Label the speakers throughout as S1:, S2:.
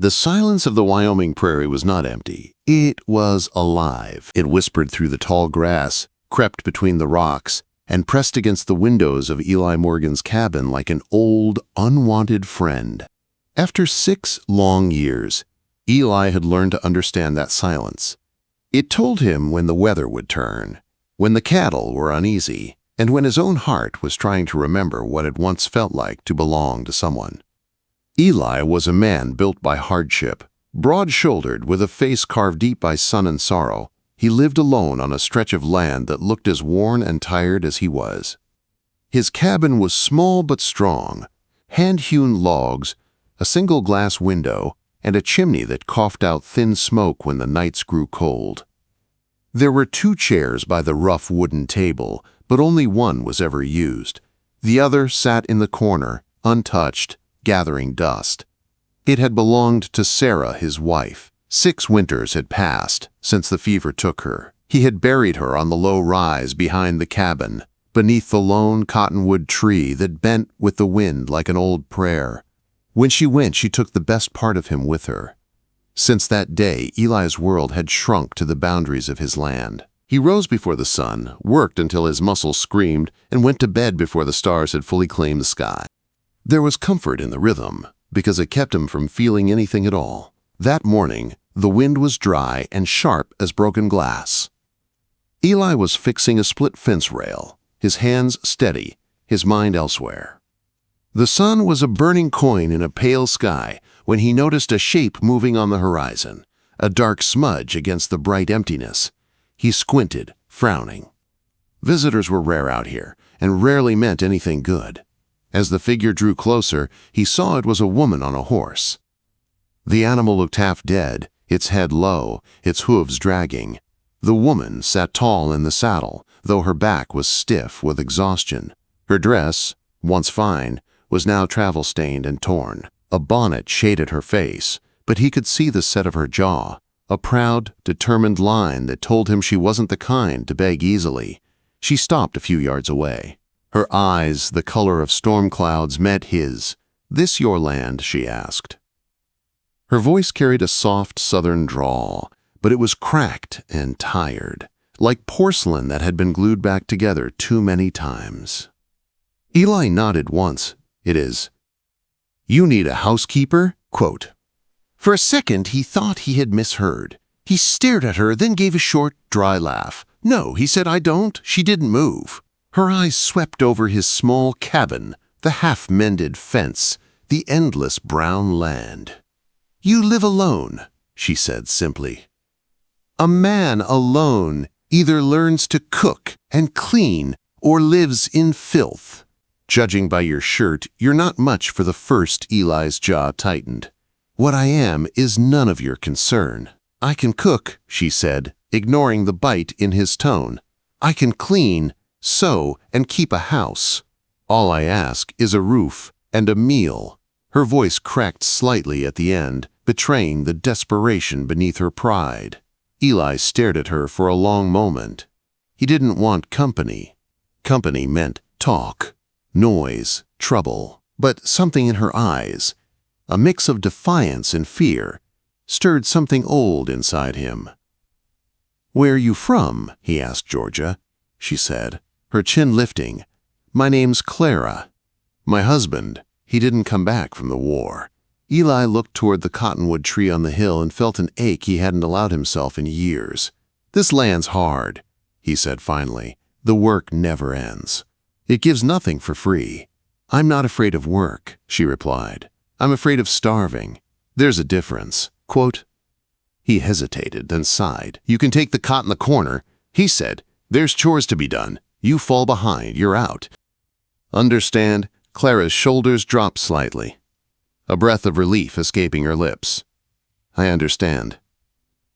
S1: The silence of the Wyoming prairie was not empty. It was alive. It whispered through the tall grass, crept between the rocks, and pressed against the windows of Eli Morgan's cabin like an old, unwanted friend. After 6 long years, Eli had learned to understand that silence. It told him when the weather would turn, when the cattle were uneasy, and when his own heart was trying to remember what it once felt like to belong to someone. Eli was a man built by hardship, broad-shouldered with a face carved deep by sun and sorrow. He lived alone on a stretch of land that looked as worn and tired as he was. His cabin was small but strong, hand-hewn logs, a single glass window, and a chimney that coughed out thin smoke when the nights grew cold. There were 2 chairs by the rough wooden table, but only one was ever used. The other sat in the corner, untouched, gathering dust. It had belonged to Sarah, his wife. 6 winters had passed since the fever took her. He had buried her on the low rise behind the cabin, beneath the lone cottonwood tree that bent with the wind like an old prayer. When she went, she took the best part of him with her. Since that day, Eli's world had shrunk to the boundaries of his land. He rose before the sun, worked until his muscles screamed, and went to bed before the stars had fully claimed the sky. There was comfort in the rhythm, because it kept him from feeling anything at all. That morning, the wind was dry and sharp as broken glass. Eli was fixing a split fence rail, his hands steady, his mind elsewhere. The sun was a burning coin in a pale sky when he noticed a shape moving on the horizon, a dark smudge against the bright emptiness. He squinted, frowning. Visitors were rare out here, and rarely meant anything good. As the figure drew closer, he saw it was a woman on a horse. The animal looked half dead, its head low, its hooves dragging. The woman sat tall in the saddle, though her back was stiff with exhaustion. Her dress, once fine, was now travel-stained and torn. A bonnet shaded her face, but he could see the set of her jaw, a proud, determined line that told him she wasn't the kind to beg easily. She stopped a few yards away. Her eyes, the color of storm clouds, met his. "This your land?" she asked. Her voice carried a soft southern drawl, but it was cracked and tired, like porcelain that had been glued back together too many times. Eli nodded once. "It is." "You need a housekeeper?" Quote. For a second, he thought he had misheard. He stared at her, then gave a short, dry laugh. "No," he said, "I don't." She didn't move. Her eyes swept over his small cabin, the half-mended fence, the endless brown land. "You live alone," she said simply. "A man alone either learns to cook and clean or lives in filth. Judging by your shirt, you're not much for the first." Eli's jaw tightened. "What I am is none of your concern." "I can cook," she said, ignoring the bite in his tone. "I can clean, sew, and keep a house. All I ask is a roof and a meal." Her voice cracked slightly at the end, betraying the desperation beneath her pride. Eli stared at her for a long moment. He didn't want company. Company meant talk, noise, trouble. But something in her eyes, a mix of defiance and fear, stirred something old inside him. "Where are you from?" he asked Georgia. She said, her chin lifting. "My name's Clara. My husband, he didn't come back from the war." Eli looked toward the cottonwood tree on the hill and felt an ache he hadn't allowed himself in years. "This land's hard," he said finally. "The work never ends. It gives nothing for free." "I'm not afraid of work," she replied. "I'm afraid of starving. There's a difference." Quote. He hesitated, then sighed. "You can take the cot in the corner," he said. "There's chores to be done. You fall behind, you're out." "Understand?" Clara's shoulders dropped slightly, a breath of relief escaping her lips. "I understand."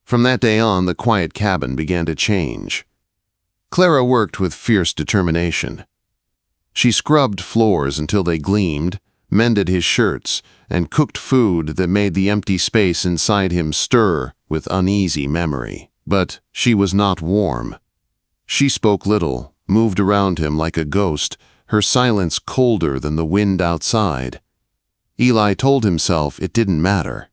S1: From that day on, the quiet cabin began to change. Clara worked with fierce determination. She scrubbed floors until they gleamed, mended his shirts, and cooked food that made the empty space inside him stir with uneasy memory. But she was not warm. She spoke little, moved around him like a ghost, her silence colder than the wind outside. Eli told himself it didn't matter.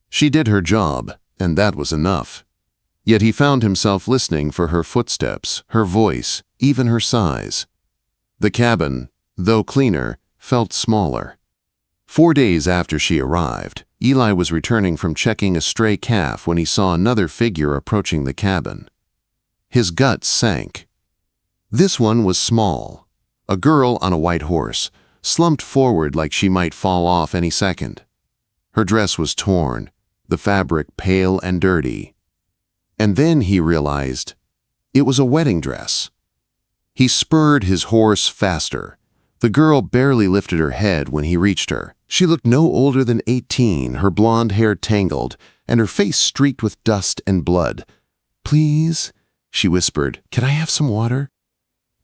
S1: She did her job, and that was enough. Yet he found himself listening for her footsteps, her voice, even her sighs. The cabin, though cleaner, felt smaller. 4 days after she arrived, Eli was returning from checking a stray calf when he saw another figure approaching the cabin. His guts sank. This one was small. A girl on a white horse, slumped forward like she might fall off any second. Her dress was torn, the fabric pale and dirty. And then he realized it was a wedding dress. He spurred his horse faster. The girl barely lifted her head when he reached her. She looked no older than 18, her blonde hair tangled, and her face streaked with dust and blood. "Please," she whispered, "can I have some water?"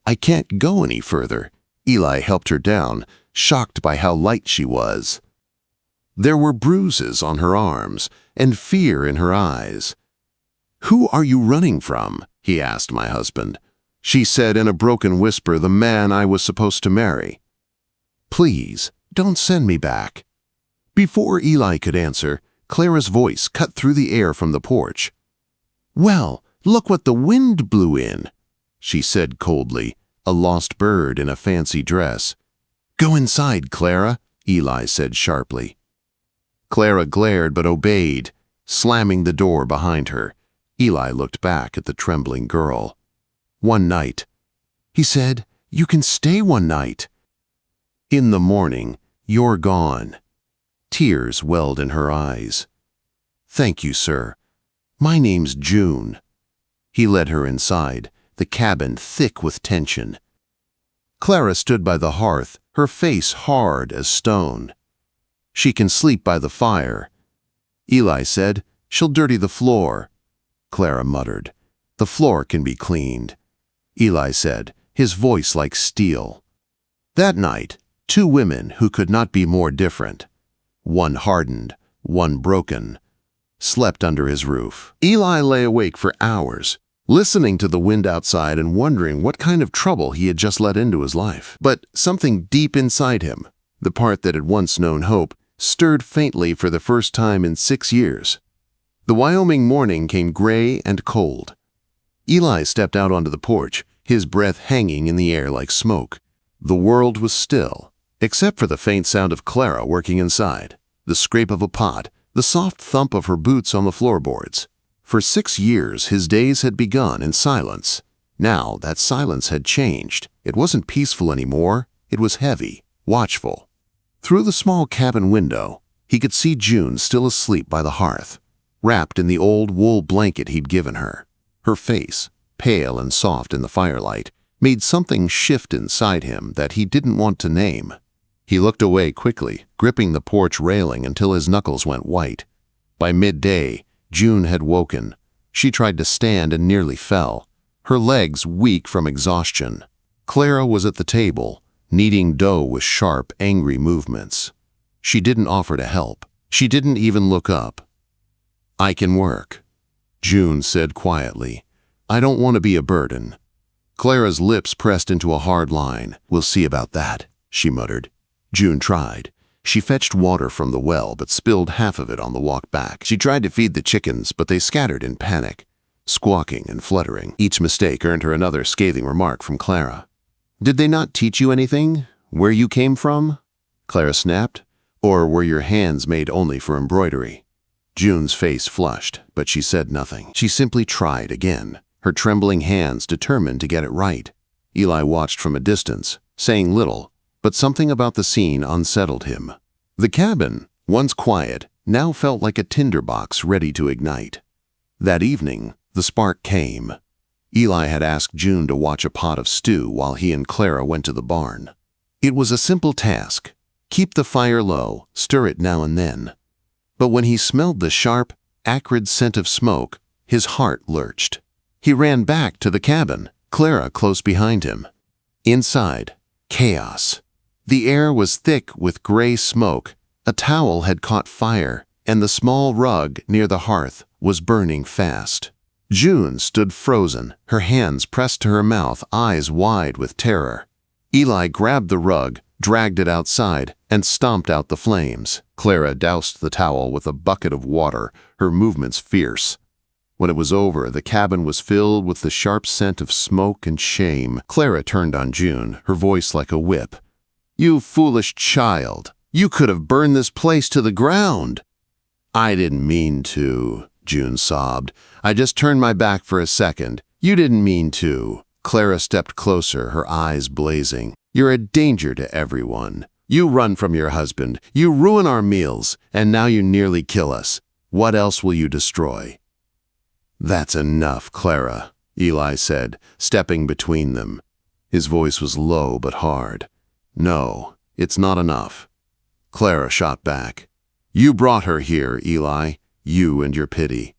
S1: "I can't go any further." Eli helped her down, shocked by how light she was. There were bruises on her arms and fear in her eyes. "Who are you running from?" he asked my husband. She said in a broken whisper, "The man I was supposed to marry." "Please, don't send me back." Before Eli could answer, Clara's voice cut through the air from the porch. "Well, look what the wind blew in," she said coldly, a lost bird in a fancy dress. "Go inside, Clara," Eli said sharply. Clara glared but obeyed, slamming the door behind her. Eli looked back at the trembling girl. "One night." He said, "You can stay one night." "In the morning, you're gone." Tears welled in her eyes. "Thank you, sir. My name's June." He led her inside, the cabin thick with tension. Clara stood by the hearth, her face hard as stone. "She can sleep by the fire." Eli said, "She'll dirty the floor." Clara muttered, "The floor can be cleaned." Eli said, his voice like steel. That night, 2 women who could not be more different, one hardened, one broken, slept under his roof. Eli lay awake for hours, listening to the wind outside and wondering what kind of trouble he had just let into his life. But something deep inside him, the part that had once known hope, stirred faintly for the first time in 6 years. The Wyoming morning came gray and cold. Eli stepped out onto the porch, his breath hanging in the air like smoke. The world was still, except for the faint sound of Clara working inside, the scrape of a pot, the soft thump of her boots on the floorboards. For 6 years, his days had begun in silence. Now that silence had changed. It wasn't peaceful anymore. It was heavy, watchful. Through the small cabin window, he could see June still asleep by the hearth, wrapped in the old wool blanket he'd given her. Her face, pale and soft in the firelight, made something shift inside him that he didn't want to name. He looked away quickly, gripping the porch railing until his knuckles went white. By midday, June had woken. She tried to stand and nearly fell, her legs weak from exhaustion. Clara was at the table, kneading dough with sharp, angry movements. She didn't offer to help. She didn't even look up. "I can work," June said quietly. "I don't want to be a burden." Clara's lips pressed into a hard line. "We'll see about that," she muttered. June tried. She fetched water from the well but spilled half of it on the walk back. She tried to feed the chickens, but they scattered in panic, squawking and fluttering. Each mistake earned her another scathing remark from Clara. "Did they not teach you anything? Where you came from?" Clara snapped. "Or were your hands made only for embroidery?" June's face flushed, but she said nothing. She simply tried again, her trembling hands determined to get it right. Eli watched from a distance, saying little, but something about the scene unsettled him. The cabin, once quiet, now felt like a tinderbox ready to ignite. That evening, the spark came. Eli had asked June to watch a pot of stew while he and Clara went to the barn. It was a simple task. Keep the fire low, stir it now and then. But when he smelled the sharp, acrid scent of smoke, his heart lurched. He ran back to the cabin, Clara close behind him. Inside, chaos. The air was thick with gray smoke. A towel had caught fire, and the small rug near the hearth was burning fast. June stood frozen, her hands pressed to her mouth, eyes wide with terror. Eli grabbed the rug, dragged it outside, and stomped out the flames. Clara doused the towel with a bucket of water, her movements fierce. When it was over, the cabin was filled with the sharp scent of smoke and shame. Clara turned on June, her voice like a whip. "You foolish child! You could have burned this place to the ground!" "I didn't mean to," June sobbed. "I just turned my back for a second. You didn't mean to." Clara stepped closer, her eyes blazing. "You're a danger to everyone. You run from your husband, you ruin our meals, and now you nearly kill us. What else will you destroy?" "That's enough, Clara," Eli said, stepping between them. His voice was low but hard. "No, it's not enough." Clara shot back. "You brought her here, Eli. You and your pity."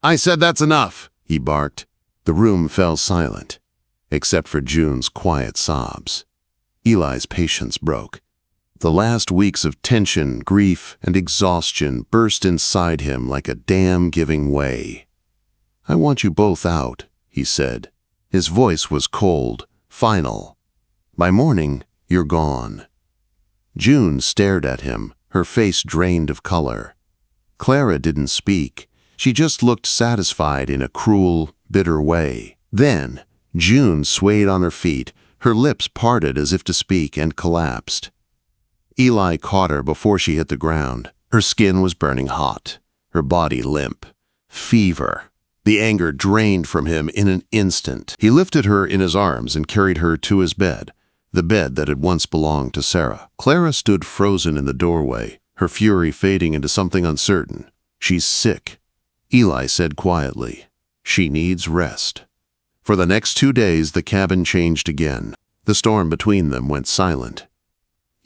S1: "I said that's enough," he barked. The room fell silent, except for June's quiet sobs. Eli's patience broke. The last weeks of tension, grief, and exhaustion burst inside him like a dam giving way. "I want you both out," he said. His voice was cold, final. "By morning, you're gone." June stared at him, her face drained of color. Clara didn't speak. She just looked satisfied in a cruel, bitter way. Then, June swayed on her feet, her lips parted as if to speak, and collapsed. Eli caught her before she hit the ground. Her skin was burning hot, her body limp. Fever. The anger drained from him in an instant. He lifted her in his arms and carried her to his bed, the bed that had once belonged to Sarah. Clara stood frozen in the doorway, her fury fading into something uncertain. "She's sick," Eli said quietly. "She needs rest." For the next 2 days, the cabin changed again. The storm between them went silent.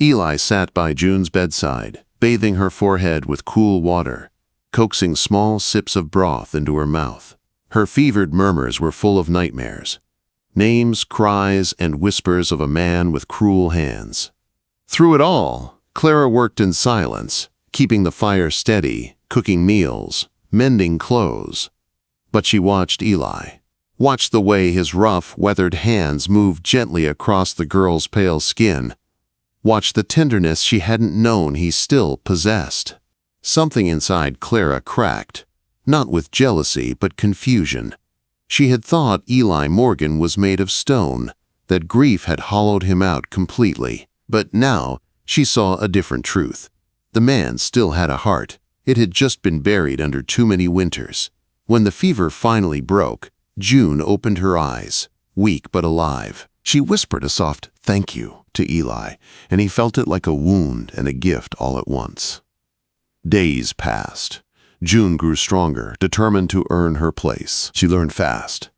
S1: Eli sat by June's bedside, bathing her forehead with cool water, coaxing small sips of broth into her mouth. Her fevered murmurs were full of nightmares. Names, cries, and whispers of a man with cruel hands. Through it all, Clara worked in silence, keeping the fire steady, cooking meals, mending clothes. But she watched Eli. Watched the way his rough, weathered hands moved gently across the girl's pale skin. Watched the tenderness she hadn't known he still possessed. Something inside Clara cracked, not with jealousy but confusion. She had thought Eli Morgan was made of stone, that grief had hollowed him out completely. But now she saw a different truth. The man still had a heart. It had just been buried under too many winters. When the fever finally broke, June opened her eyes, weak but alive. She whispered a soft "thank you" to Eli, and he felt it like a wound and a gift all at once. Days passed. June grew stronger, determined to earn her place. She learned fast.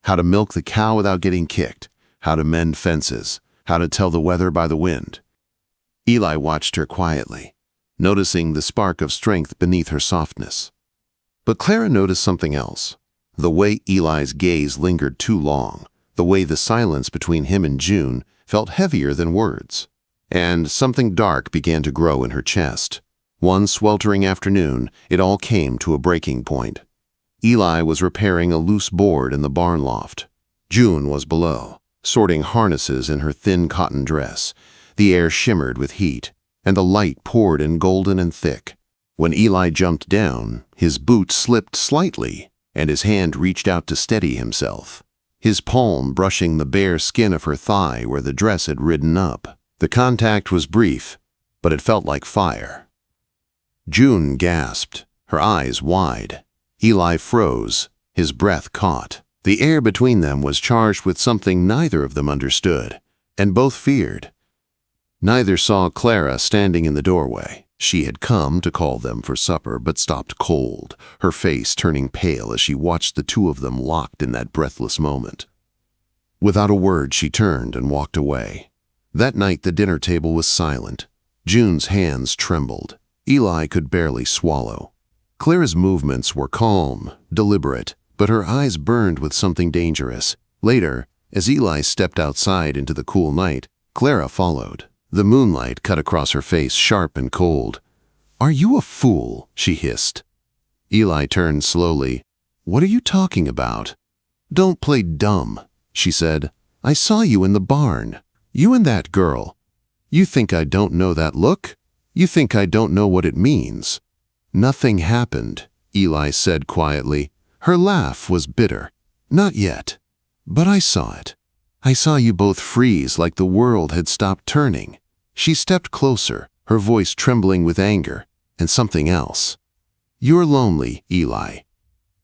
S1: How to milk the cow without getting kicked, how to mend fences, how to tell the weather by the wind. Eli watched her quietly, noticing the spark of strength beneath her softness. But Clara noticed something else. The way Eli's gaze lingered too long, the way the silence between him and June felt heavier than words. And something dark began to grow in her chest. One sweltering afternoon, it all came to a breaking point. Eli was repairing a loose board in the barn loft. June was below, sorting harnesses in her thin cotton dress. The air shimmered with heat, and the light poured in golden and thick. When Eli jumped down, his boot slipped slightly, and his hand reached out to steady himself, his palm brushing the bare skin of her thigh where the dress had ridden up. The contact was brief, but it felt like fire. June gasped, her eyes wide. Eli froze, his breath caught. The air between them was charged with something neither of them understood, and both feared. Neither saw Clara standing in the doorway. She had come to call them for supper, but stopped cold, her face turning pale as she watched the two of them locked in that breathless moment. Without a word, she turned and walked away. That night the dinner table was silent. June's hands trembled. Eli could barely swallow. Clara's movements were calm, deliberate, but her eyes burned with something dangerous. Later, as Eli stepped outside into the cool night, Clara followed. The moonlight cut across her face, sharp and cold. "Are you a fool?" she hissed. Eli turned slowly. "What are you talking about?" "Don't play dumb," she said. "I saw you in the barn. You and that girl. You think I don't know that look? You think I don't know what it means?" "Nothing happened," Eli said quietly. Her laugh was bitter. "Not yet. But I saw it. I saw you both freeze like the world had stopped turning." She stepped closer, her voice trembling with anger and something else. "You're lonely, Eli.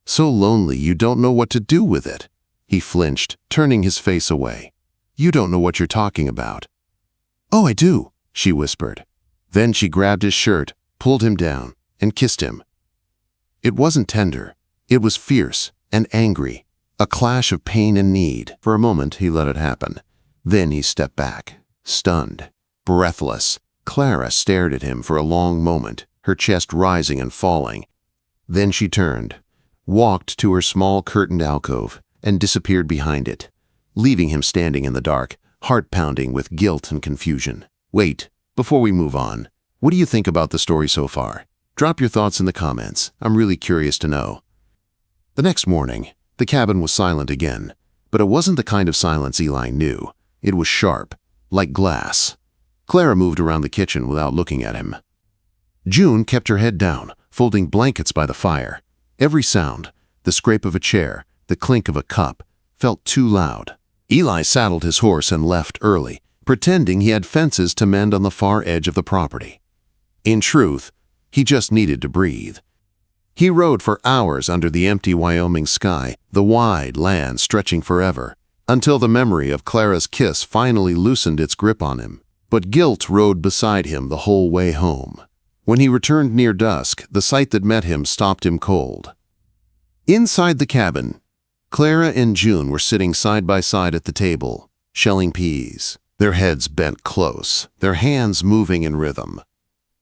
S1: So lonely you don't know what to do with it." He flinched, turning his face away. "You don't know what you're talking about." "Oh, I do," she whispered. Then she grabbed his shirt, pulled him down, and kissed him. It wasn't tender. It was fierce and angry, a clash of pain and need. For a moment, he let it happen. Then he stepped back, stunned, breathless. Clara stared at him for a long moment, her chest rising and falling. Then she turned, walked to her small curtained alcove, and disappeared behind it, leaving him standing in the dark, heart pounding with guilt and confusion. Wait, before we move on, what do you think about the story so far? Drop your thoughts in the comments. I'm really curious to know. The next morning, the cabin was silent again, but it wasn't the kind of silence Eli knew. It was sharp, like glass. Clara moved around the kitchen without looking at him. June kept her head down, folding blankets by the fire. Every sound, the scrape of a chair, the clink of a cup, felt too loud. Eli saddled his horse and left early, pretending he had fences to mend on the far edge of the property. In truth, he just needed to breathe. He rode for hours under the empty Wyoming sky, the wide land stretching forever, until the memory of Clara's kiss finally loosened its grip on him. But guilt rode beside him the whole way home. When he returned near dusk, the sight that met him stopped him cold. Inside the cabin, Clara and June were sitting side by side at the table, shelling peas, their heads bent close, their hands moving in rhythm.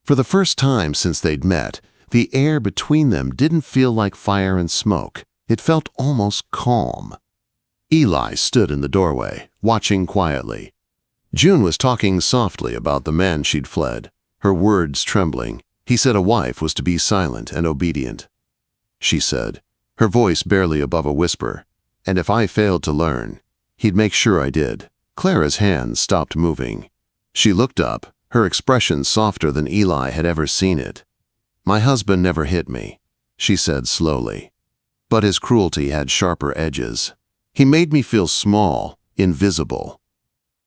S1: For the first time since they'd met, the air between them didn't feel like fire and smoke. It felt almost calm. Eli stood in the doorway, watching quietly. June was talking softly about the man she'd fled, her words trembling. He said a wife was to be silent and obedient. She said, her voice barely above a whisper, and if I failed to learn, he'd make sure I did. Clara's hands stopped moving. She looked up, her expression softer than Eli had ever seen it. "My husband never hit me," she said slowly. "But his cruelty had sharper edges. He made me feel small, invisible."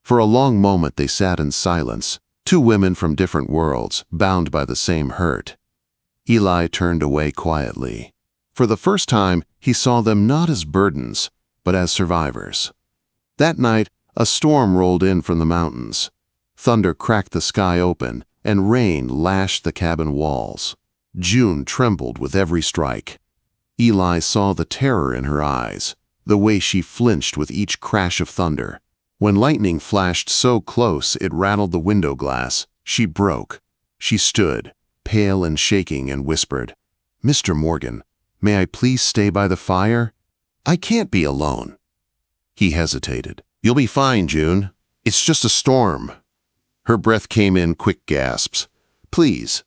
S1: For a long moment they sat in silence, two women from different worlds, bound by the same hurt. Eli turned away quietly. For the first time, he saw them not as burdens, but as survivors. That night, a storm rolled in from the mountains. Thunder cracked the sky open, and rain lashed the cabin walls. June trembled with every strike. Eli saw the terror in her eyes, the way she flinched with each crash of thunder. When lightning flashed so close it rattled the window glass, she broke. She stood, pale and shaking, and whispered, "Mr. Morgan, may I please stay by the fire? I can't be alone." He hesitated. "You'll be fine, June. It's just a storm." Her breath came in quick gasps. "Please."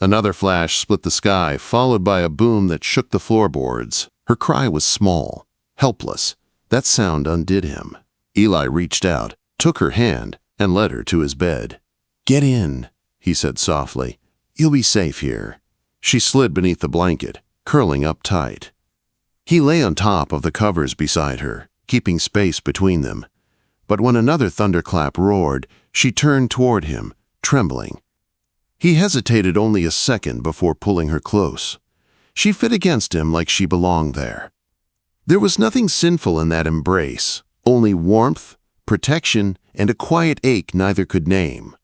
S1: Another flash split the sky, followed by a boom that shook the floorboards. Her cry was small, helpless. That sound undid him. Eli reached out, took her hand, and led her to his bed. "Get in," he said softly. "You'll be safe here." She slid beneath the blanket, curling up tight. He lay on top of the covers beside her, keeping space between them. But when another thunderclap roared, she turned toward him, trembling. He hesitated only a second before pulling her close. She fit against him like she belonged there. There was nothing sinful in that embrace, only warmth, protection, and a quiet ache neither could name.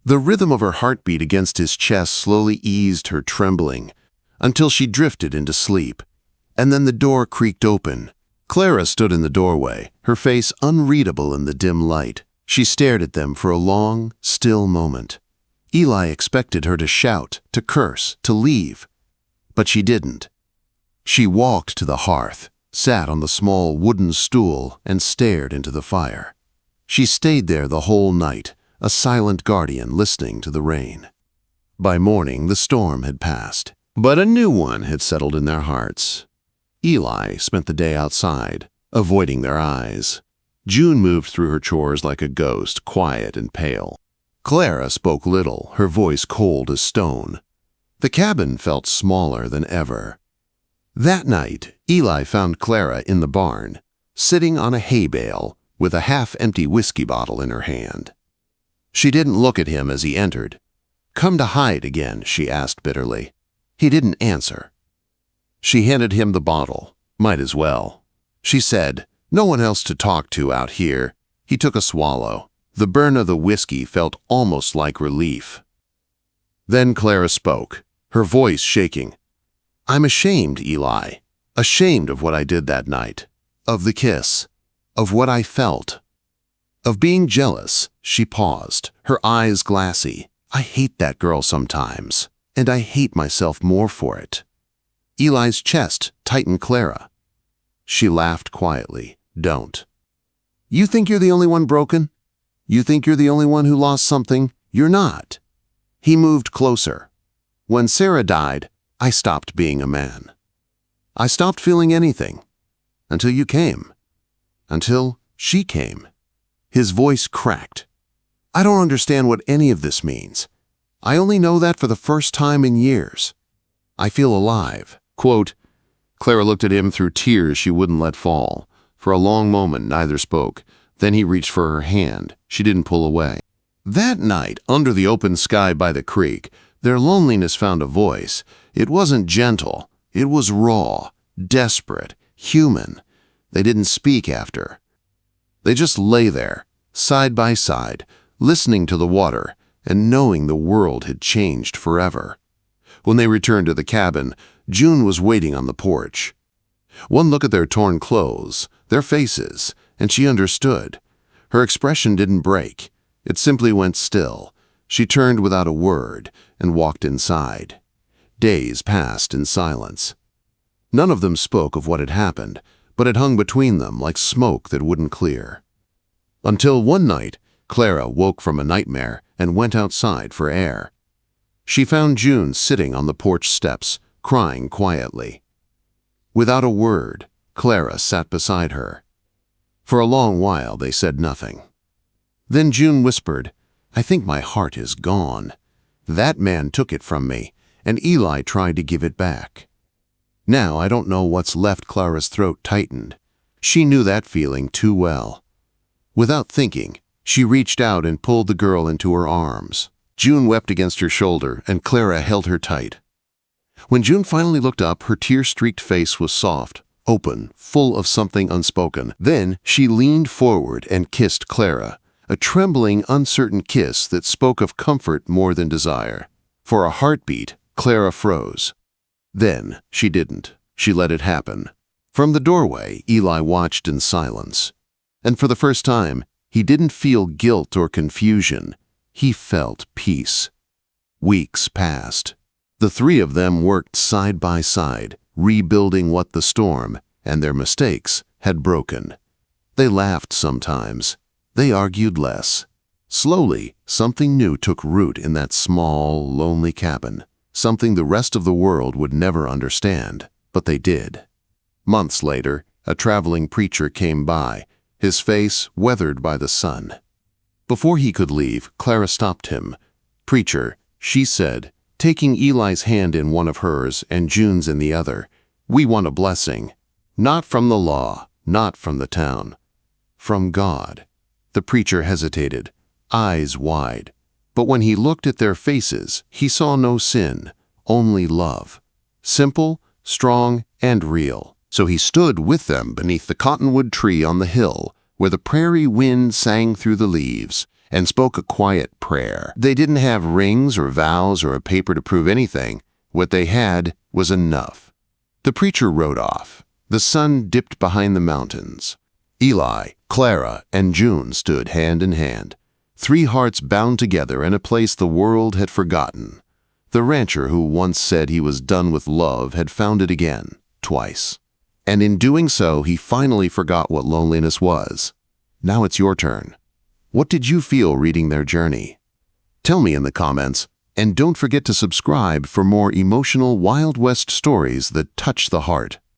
S1: The rhythm of her heartbeat against his chest slowly eased her trembling, until she drifted into sleep. And then the door creaked open. Clara stood in the doorway, her face unreadable in the dim light. She stared at them for a long, still moment. Eli expected her to shout, to curse, to leave. But she didn't. She walked to the hearth, sat on the small wooden stool, and stared into the fire. She stayed there the whole night, a silent guardian listening to the rain. By morning, the storm had passed, but a new one had settled in their hearts. Eli spent the day outside, avoiding their eyes. June moved through her chores like a ghost, quiet and pale. Clara spoke little, her voice cold as stone. The cabin felt smaller than ever. That night, Eli found Clara in the barn, sitting on a hay bale with a half-empty whiskey bottle in her hand. She didn't look at him as he entered. "Come to hide again?" she asked bitterly. He didn't answer. She handed him the bottle. "Might as well," she said. "No one else to talk to out here." He took a swallow. The burn of the whiskey felt almost like relief. Then Clara spoke, her voice shaking. "I'm ashamed, Eli. Ashamed of what I did that night. Of the kiss. Of what I felt. Of being jealous." She paused, her eyes glassy. "I hate that girl sometimes, and I hate myself more for it." Eli's chest tightened Clara. She laughed quietly. "Don't. You think you're the only one broken? You think you're the only one who lost something? You're not." He moved closer. "When Sarah died, I stopped being a man. I stopped feeling anything. Until you came. Until she came." His voice cracked. "I don't understand what any of this means. I only know that for the first time in years. I feel alive." Quote, Clara looked at him through tears she wouldn't let fall. For a long moment, neither spoke. Then he reached for her hand. She didn't pull away. That night, under the open sky by the creek, their loneliness found a voice. It wasn't gentle. It was raw, desperate, human. They didn't speak after. They just lay there, side by side, listening to the water and knowing the world had changed forever. When they returned to the cabin, June was waiting on the porch. One look at their torn clothes, their faces, and she understood. Her expression didn't break. It simply went still. She turned without a word and walked inside. Days passed in silence. None of them spoke of what had happened, but it hung between them like smoke that wouldn't clear. Until one night, Clara woke from a nightmare and went outside for air. She found June sitting on the porch steps, crying quietly. Without a word, Clara sat beside her. For a long while they said nothing. Then June whispered, "I think my heart is gone. That man took it from me, and Eli tried to give it back. Now I don't know what's left." Clara's throat tightened. She knew that feeling too well. Without thinking, she reached out and pulled the girl into her arms. June wept against her shoulder, and Clara held her tight. When June finally looked up, her tear-streaked face was soft, open, full of something unspoken. Then she leaned forward and kissed Clara, a trembling, uncertain kiss that spoke of comfort more than desire. For a heartbeat, Clara froze. Then she didn't. She let it happen. From the doorway, Eli watched in silence. And for the first time, he didn't feel guilt or confusion. He felt peace. Weeks passed. The three of them worked side by side, rebuilding what the storm and their mistakes had broken. They laughed sometimes. They argued less. Slowly, something new took root in that small, lonely cabin, something the rest of the world would never understand, but they did. Months later, a traveling preacher came by, his face weathered by the sun. Before he could leave, Clara stopped him. "Preacher," she said, taking Eli's hand in one of hers and June's in the other, "we want a blessing. Not from the law, not from the town. From God." The preacher hesitated, eyes wide. But when he looked at their faces, he saw no sin, only love. Simple, strong, and real. So he stood with them beneath the cottonwood tree on the hill, where the prairie wind sang through the leaves, and spoke a quiet prayer. They didn't have rings or vows or a paper to prove anything. What they had was enough. The preacher rode off. The sun dipped behind the mountains. Eli, Clara, and June stood hand in hand, three hearts bound together in a place the world had forgotten. The rancher who once said he was done with love had found it again, twice. And in doing so, he finally forgot what loneliness was. Now it's your turn. What did you feel reading their journey? Tell me in the comments, and don't forget to subscribe for more emotional Wild West stories that touch the heart.